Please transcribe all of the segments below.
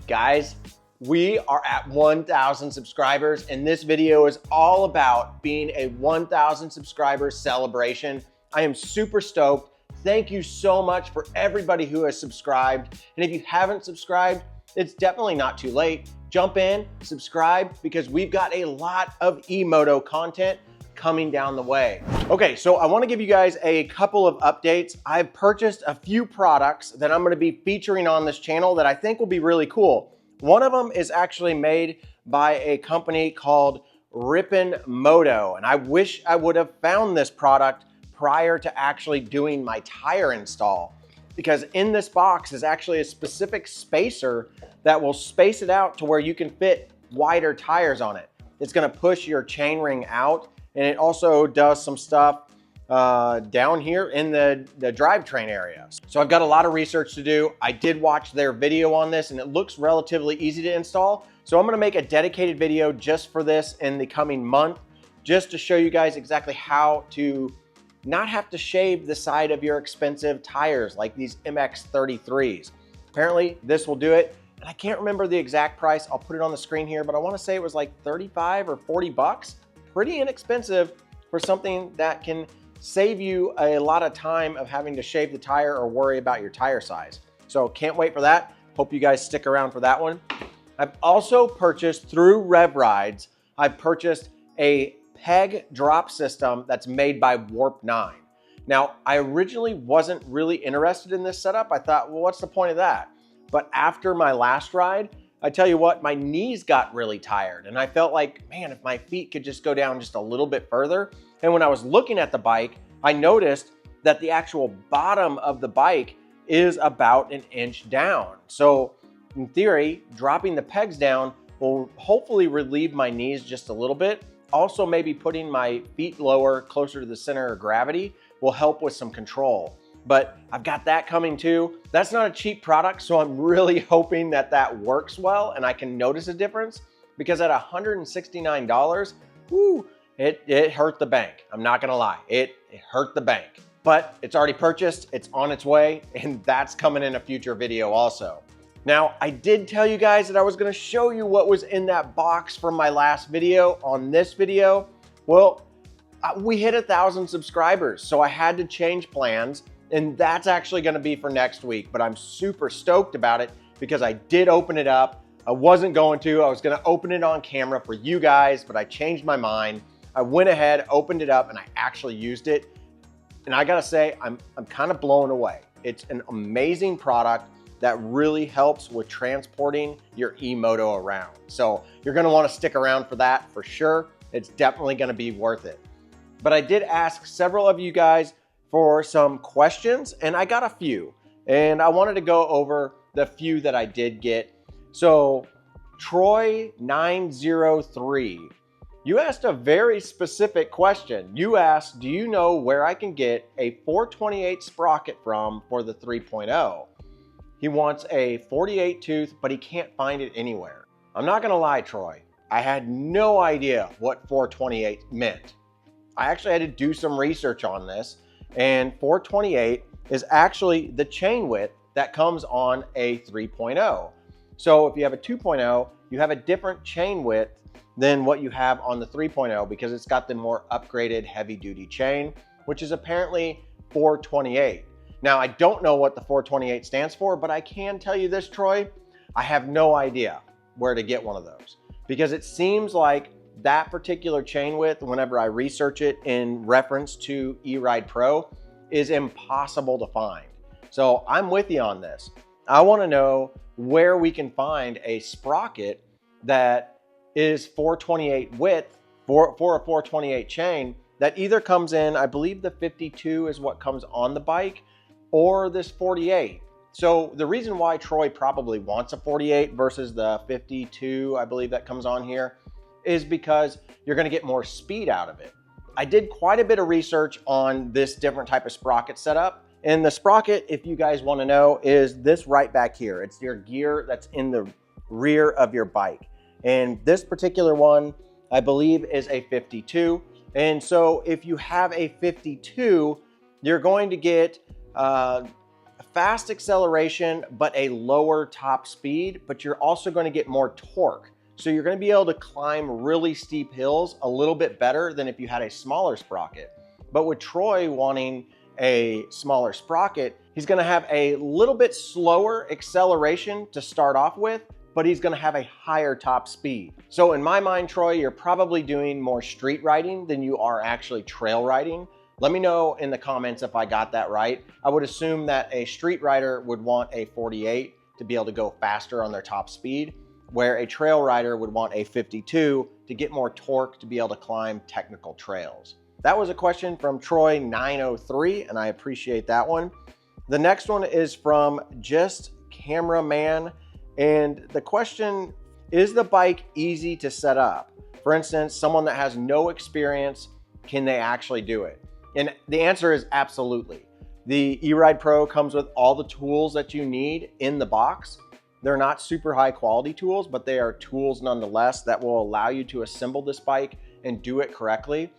Guys, we are at 1,000 subscribers, and this video is all about being a 1,000 subscriber celebration. I am super stoked. Thank you so much for everybody who has subscribed. And if you haven't subscribed, it's definitely not too late. Jump in, subscribe, because we've got a lot of eMoto content coming down the way. Okay, so I want to give you guys a couple of updates. I've purchased a few products that I'm going to be featuring on this channel that I think will be really cool. One of them is actually made by a company called eMoto, and I wish I would have found this product prior to actually doing my tire install, because in this box is actually a specific spacer that will space it out to where you can fit wider tires on it. It's going to push your chain ring out, and it also does some stuff down here in the drivetrain area. So I've got a lot of research to do. I did watch their video on this, and it looks relatively easy to install. So I'm going to make a dedicated video just for this in the coming month, just to show you guys exactly how to not have to shave the side of your expensive tires like these MX-33s. Apparently this will do it. And I can't remember the exact price. I'll put it on the screen here, but I want to say it was like 35 or 40 bucks. Pretty inexpensive for something that can save you a lot of time of having to shave the tire or worry about your tire size. So can't wait for that. Hope you guys stick around for that one. I've also purchased through RevRides, I've purchased a peg drop system that's made by Warp9. Now, I originally wasn't really interested in this setup. I thought, well, what's the point of that? But after my last ride, I tell you what, my knees got really tired, and I felt like, man, if my feet could just go down just a little bit further. And when I was looking at the bike, I noticed that the actual bottom of the bike is about an inch down. So in theory, dropping the pegs down will hopefully relieve my knees just a little bit. Also, maybe putting my feet lower, closer to the center of gravity, will help with some control. But I've got that coming too. That's not a cheap product, so I'm really hoping that that works well and I can notice a difference, because at $169, whoo, it hurt the bank. I'm not gonna lie, it hurt the bank. But it's already purchased, it's on its way, and that's coming in a future video also. Now, I did tell you guys that I was gonna show you what was in that box from my last video on this video. Well, we hit 1,000 subscribers, so I had to change plans. And that's actually gonna be for next week, but I'm super stoked about it because I did open it up. I wasn't going to, I was gonna open it on camera for you guys, but I changed my mind. I went ahead, opened it up, and I actually used it. And I gotta say, I'm kind of blown away. It's an amazing product that really helps with transporting your eMoto around. So you're gonna wanna stick around for that for sure. It's definitely gonna be worth it. But I did ask several of you guys for some questions, and I got a few, and I wanted to go over the few that I did get. So Troy903, you asked a very specific question. You asked, do you know where I can get a 428 sprocket from for the 3.0? He wants a 48 tooth, but he can't find it anywhere. I'm not gonna lie, Troy, I had no idea what 428 meant. I actually had to do some research on this. And 428 is actually the chain width that comes on a 3.0. So if you have a 2.0, you have a different chain width than what you have on the 3.0 because it's got the more upgraded heavy duty chain, which is apparently 428. Now, I don't know what the 428 stands for, but I can tell you this, Troy, I have no idea where to get one of those, because it seems like that particular chain width, whenever I research it in reference to eRide Pro, is impossible to find. So I'm with you on this. I want to know where we can find a sprocket that is 428 width for a 428 chain that either comes in, I believe the 52 is what comes on the bike, or this 48. So the reason why Troy probably wants a 48 versus the 52, I believe that comes on here, is because you're gonna get more speed out of it. I did quite a bit of research on this different type of sprocket setup. And the sprocket, if you guys wanna know, is this right back here. It's your gear that's in the rear of your bike. And this particular one, I believe, is a 52. And so if you have a 52, you're going to get fast acceleration, but a lower top speed, but you're also going to get more torque. So you're going to be able to climb really steep hills a little bit better than if you had a smaller sprocket. But with Troy wanting a smaller sprocket, he's going to have a little bit slower acceleration to start off with, but he's going to have a higher top speed. So in my mind, Troy, you're probably doing more street riding than you are actually trail riding. Let me know in the comments if I got that right. I would assume that a street rider would want a 48 to be able to go faster on their top speed, where a trail rider would want a 52 to get more torque to be able to climb technical trails. That was a question from Troy 903, and I appreciate that one. The next one is from Just Cameraman, and the question, is the bike easy to set up? For instance, someone that has no experience, can they actually do it? And the answer is absolutely. The eRide Pro comes with all the tools that you need in the box. They're not super high quality tools, but they are tools nonetheless that will allow you to assemble this bike and do it correctly.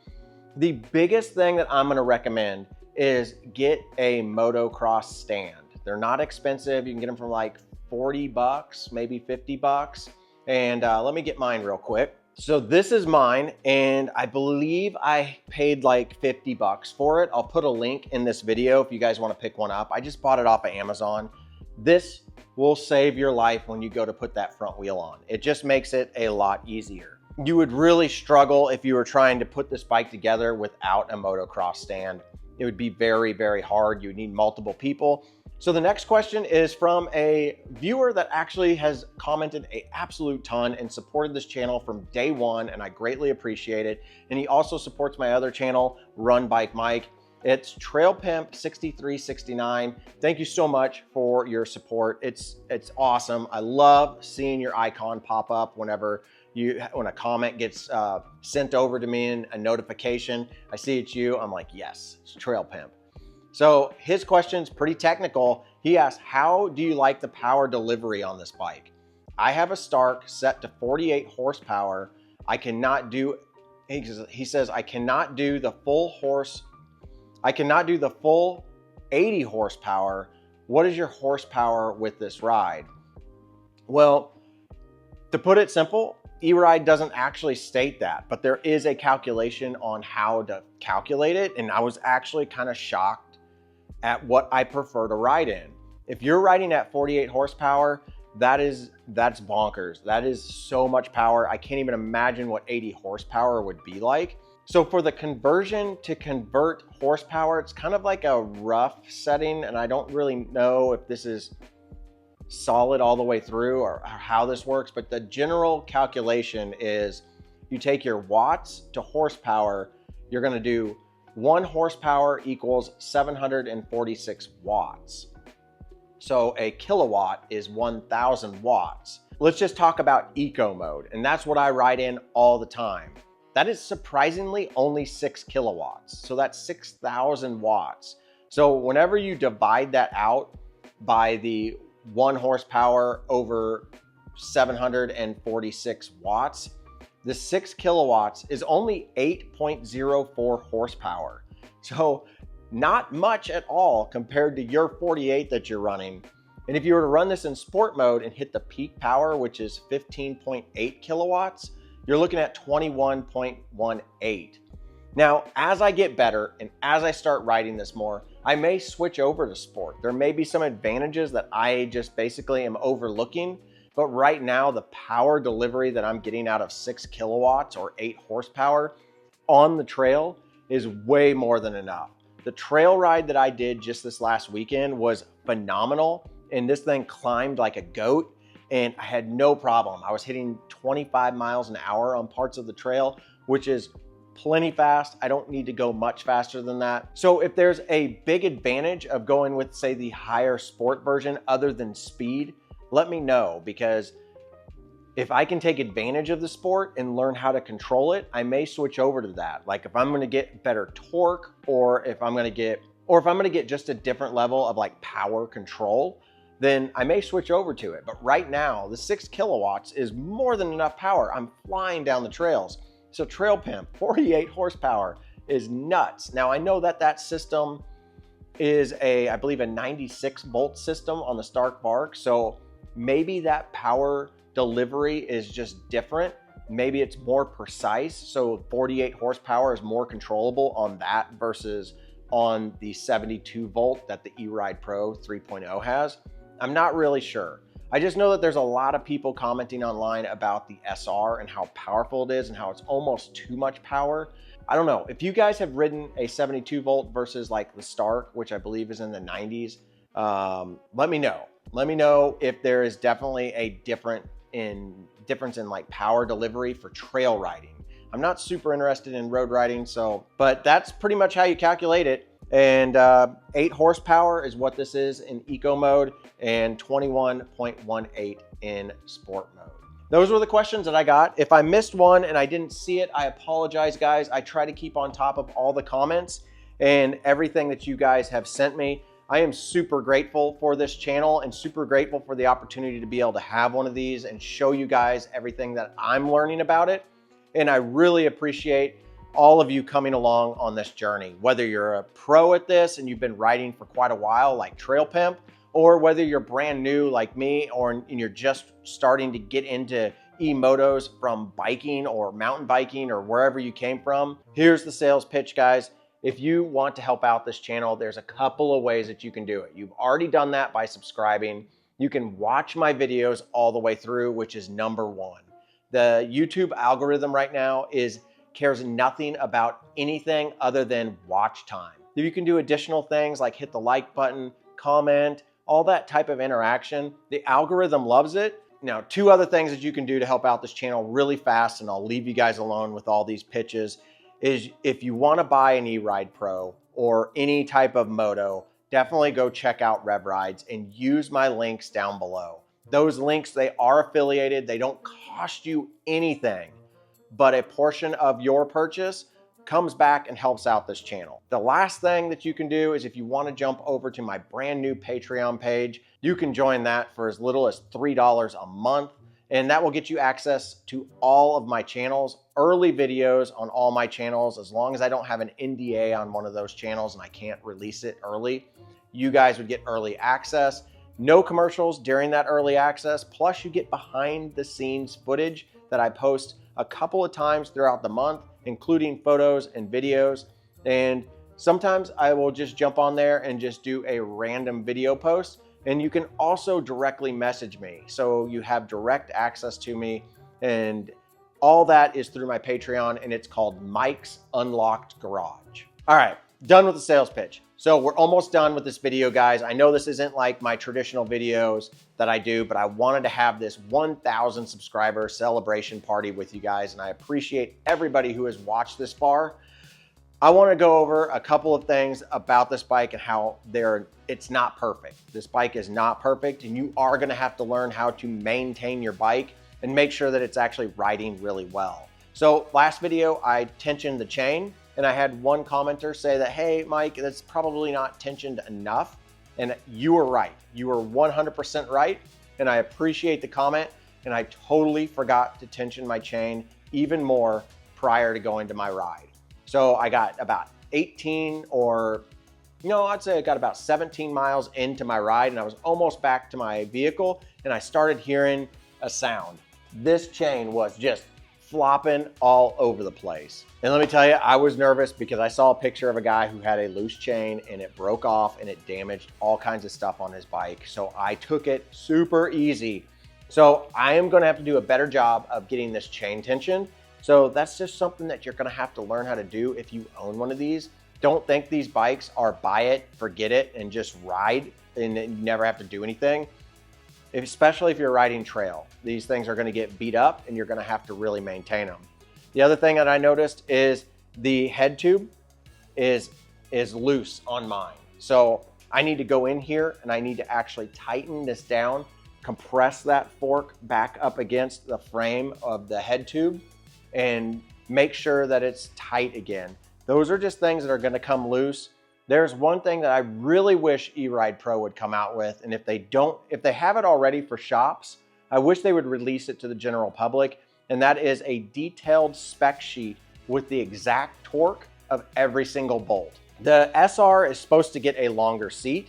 The biggest thing that I'm gonna recommend is get a motocross stand. They're not expensive. You can get them for like 40 bucks, maybe 50 bucks. And let me get mine real quick. So this is mine, and I believe I paid like 50 bucks for it. I'll put a link in this video if you guys want to pick one up. I just bought it off of Amazon. This will save your life when you go to put that front wheel on. It just makes it a lot easier. You would really struggle if you were trying to put this bike together without a motocross stand. It would be very, very hard. You would need multiple people. So the next question is from a viewer that actually has commented an absolute ton and supported this channel from day one, and I greatly appreciate it. And he also supports my other channel, Run Bike Mike. It's Trail Pimp 6369. Thank you so much for your support. It's awesome. I love seeing your icon pop up when a comment gets sent over to me in a notification. I see it's you. I'm like, yes, it's Trail Pimp. So his question's pretty technical. He asked, how do you like the power delivery on this bike? I have a Stark set to 48 horsepower. I cannot do, he says, I cannot do the full 80 horsepower. What is your horsepower with this ride? Well, to put it simple, eRide doesn't actually state that, but there is a calculation on how to calculate it. And I was actually kind of shocked at what I prefer to ride in. If you're riding at 48 horsepower, that's bonkers. That is so much power. I can't even imagine what 80 horsepower would be like. So for the conversion to convert horsepower, it's kind of like a rough setting, and I don't really know if this is solid all the way through or how this works, but the general calculation is you take your watts to horsepower, you're gonna do 1 horsepower equals 746 watts. So a kilowatt is 1,000 watts. Let's just talk about eco mode, and that's what I ride in all the time. That is surprisingly only 6 kilowatts. So that's 6,000 watts. So whenever you divide that out by the 1 horsepower over 746 watts, the 6 kilowatts is only 8.04 horsepower. So not much at all compared to your 48 that you're running. And if you were to run this in sport mode and hit the peak power, which is 15.8 kilowatts, you're looking at 21.18. Now, as I get better and as I start riding this more, I may switch over to sport. There may be some advantages that I just basically am overlooking. But right now, the power delivery that I'm getting out of 6 kilowatts or 8 horsepower on the trail is way more than enough. The trail ride that I did just this last weekend was phenomenal, and this thing climbed like a goat, and I had no problem. I was hitting 25 miles an hour on parts of the trail, which is plenty fast. I don't need to go much faster than that. So if there's a big advantage of going with, say, the higher sport version other than speed, let me know, because if I can take advantage of the sport and learn how to control it, I may switch over to that. Like if I'm going to get better torque, or if I'm going to get just a different level of like power control, then I may switch over to it. But right now, the 6 kilowatts is more than enough power. I'm flying down the trails. So Trail Pimp, 48 horsepower is nuts. Now I know that that system is I believe a 96 volt system on the Stark Bark. So maybe that power delivery is just different. Maybe it's more precise. So 48 horsepower is more controllable on that versus on the 72 volt that the eRide Pro 3.0 has. I'm not really sure. I just know that there's a lot of people commenting online about the SR and how powerful it is and how it's almost too much power. I don't know. If you guys have ridden a 72 volt versus like the Stark, which I believe is in the 90s, let me know. Let me know if there is definitely a difference in like power delivery for trail riding. I'm not super interested in road riding, but that's pretty much how you calculate it. And 8 horsepower is what this is in eco mode and 21.18 in sport mode. Those were the questions that I got. If I missed one and I didn't see it, I apologize, guys. I try to keep on top of all the comments and everything that you guys have sent me. I am super grateful for this channel and super grateful for the opportunity to be able to have one of these and show you guys everything that I'm learning about it. And I really appreciate all of you coming along on this journey, whether you're a pro at this and you've been riding for quite a while like Trail Pimp, or whether you're brand new like me and you're just starting to get into eMotos from biking or mountain biking or wherever you came from. Here's the sales pitch, guys. If you want to help out this channel, there's a couple of ways that you can do it. You've already done that by subscribing. You can watch my videos all the way through, which is number one. The YouTube algorithm right now cares nothing about anything other than watch time. You can do additional things like hit the like button, comment, all that type of interaction. The algorithm loves it. Now, 2 other things that you can do to help out this channel really fast, and I'll leave you guys alone with all these pitches, is if you want to buy an eRide Pro or any type of moto, definitely go check out RevRides and use my links down below. Those links, they are affiliated. They don't cost you anything, but a portion of your purchase comes back and helps out this channel. The last thing that you can do is if you want to jump over to my brand new Patreon page, you can join that for as little as $3 a month. And that will get you access to all of my channels, early videos on all my channels. As long as I don't have an NDA on one of those channels and I can't release it early, you guys would get early access. No commercials during that early access. Plus you get behind the scenes footage that I post a couple of times throughout the month, including photos and videos. And sometimes I will just jump on there and just do a random video post. And you can also directly message me. So you have direct access to me, and all that is through my Patreon, and it's called Mike's Unlocked Garage. All right, done with the sales pitch. So we're almost done with this video, guys. I know this isn't like my traditional videos that I do, but I wanted to have this 1,000 subscriber celebration party with you guys, and I appreciate everybody who has watched this far. I want to go over a couple of things about this bike and how it's not perfect. This bike is not perfect, and you are going to have to learn how to maintain your bike and make sure that it's actually riding really well. So last video, I tensioned the chain, and I had one commenter say that, hey, Mike, that's probably not tensioned enough. And you were right. You were 100% right. And I appreciate the comment. And I totally forgot to tension my chain even more prior to going to my ride. So I got about 18 or, I'd say I got about 17 miles into my ride, and I was almost back to my vehicle, and I started hearing a sound. This chain was just flopping all over the place. And let me tell you, I was nervous because I saw a picture of a guy who had a loose chain and it broke off and it damaged all kinds of stuff on his bike. So I took it super easy. So I am going to have to do a better job of getting this chain tensioned. So that's just something that you're going to have to learn how to do if you own one of these. Don't think these bikes are buy it, forget it, and just ride and you never have to do anything. Especially if you're riding trail. These things are going to get beat up and you're going to have to really maintain them. The other thing that I noticed is the head tube is loose on mine. So I need to go in here and I need to actually tighten this down, compress that fork back up against the frame of the head tube and make sure that it's tight again. Those are just things that are going to come loose. There's one thing that I really wish eRide Pro would come out with, and if they have it already for shops, I wish they would release it to the general public, and that is a detailed spec sheet with the exact torque of every single bolt. The SR is supposed to get a longer seat,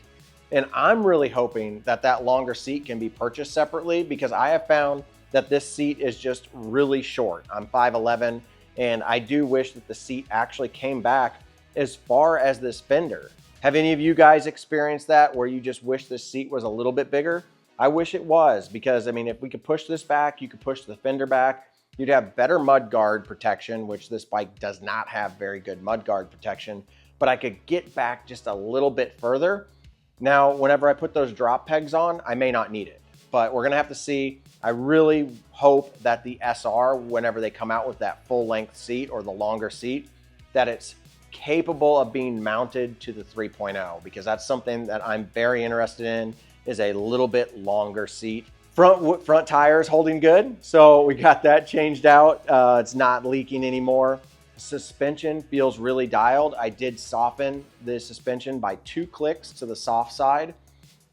and I'm really hoping that that longer seat can be purchased separately, because I have found that this seat is just really short. I'm 5'11", and I do wish that the seat actually came back as far as this fender. Have any of you guys experienced that, where you just wish this seat was a little bit bigger? I wish it was, because I mean, if we could push this back, you could push the fender back, you'd have better mudguard protection, which this bike does not have very good mudguard protection, but I could get back just a little bit further. Now, whenever I put those drop pegs on, I may not need it, but we're gonna have to see. I really hope that the SR, whenever they come out with that full length seat or the longer seat, that it's capable of being mounted to the 3.0, because that's something that I'm very interested in, is a little bit longer seat. Front tires holding good, so we got that changed out. It's not leaking anymore. Suspension feels really dialed. I did soften the suspension by 2 clicks to the soft side,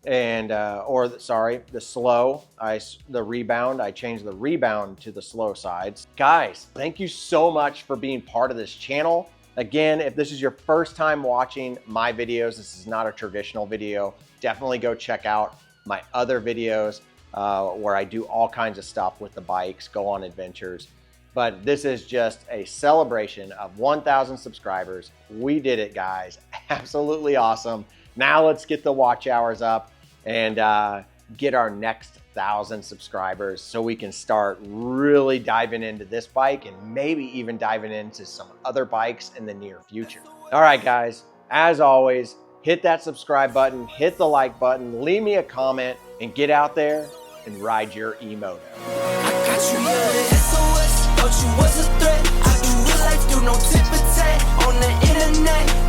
and the slow. The rebound, I changed the rebound to the slow sides. Guys, thank you so much for being part of this channel. Again, if this is your first time watching my videos, this is not a traditional video, definitely go check out my other videos where I do all kinds of stuff with the bikes, go on adventures. But this is just a celebration of 1,000 subscribers. We did it, guys. Absolutely awesome. Now let's get the watch hours up and get our next 1,000 subscribers, so we can start really diving into this bike, and maybe even diving into some other bikes in the near future. All right, guys, as always, hit that subscribe button, hit the like button, leave me a comment, and get out there and ride your eMoto. Thought you was a threat. I do real life, do no tip or tat on the internet.